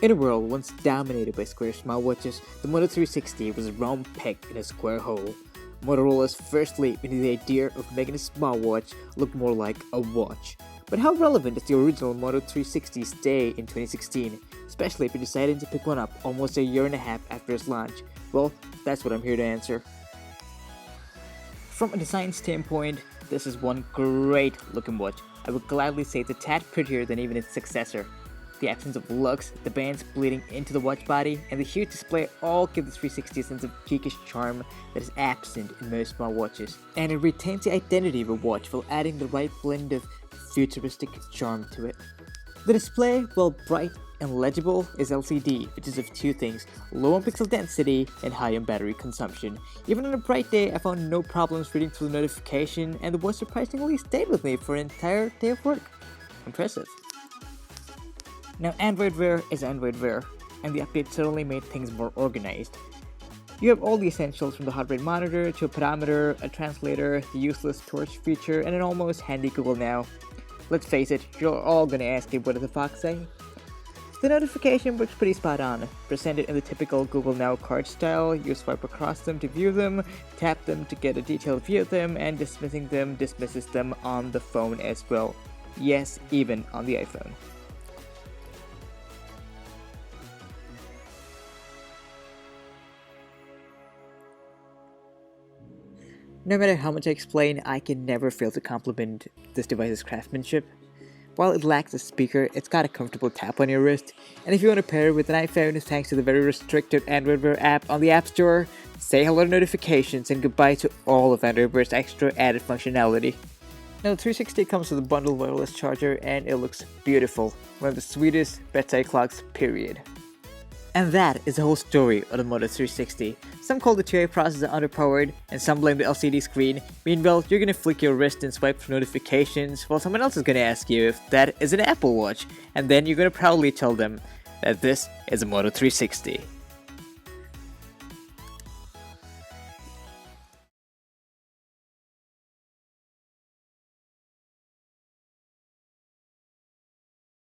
In a world once dominated by square smartwatches, the Moto 360 was a round peg in a square hole. Motorola's first leap into the idea of making a smartwatch look more like a watch. But how relevant does the original Moto 360 stay in 2016, especially if you decided to pick one up almost a year and a half after its launch? Well, that's what I'm here to answer. From a design standpoint, this is one great looking watch. I would gladly say it's a tad prettier than even its successor. The absence of lugs, the bands bleeding into the watch body, and the huge display all give the 360 a sense of geekish charm that is absent in most smartwatches. And it retains the identity of a watch while adding the right blend of futuristic charm to it. The display, while bright and legible, is LCD, which is of two things: low on pixel density and high on battery consumption. Even on a bright day, I found no problems reading through the notification, and the watch surprisingly stayed with me for an entire day of work. Impressive. Now, Android Wear is Android Wear, and the update certainly made things more organized. You have all the essentials from the heart rate monitor to a pedometer, a translator, the useless torch feature, and an almost handy Google Now. Let's face it, you're all gonna ask me what does the Fox say? The notification works pretty spot on. Presented in the typical Google Now card style, you swipe across them to view them, tap them to get a detailed view of them, and dismissing them dismisses them on the phone as well. Yes, even on the iPhone. No matter how much I explain, I can never fail to compliment this device's craftsmanship. While it lacks a speaker, it's got a comfortable tap on your wrist, and if you want to pair it with an iPhone thanks to the very restricted Android Wear app on the App Store, say hello to notifications and goodbye to all of Android Wear's extra added functionality. Now, the 360 comes with a bundled wireless charger, and it looks beautiful. One of the sweetest bedside clocks, period. And that is the whole story of the Moto 360. Some call the 2A processor underpowered, and some blame the LCD screen. Meanwhile, you're gonna flick your wrist and swipe for notifications, while someone else is gonna ask you if that is an Apple Watch, and then you're gonna proudly tell them that this is a Moto 360.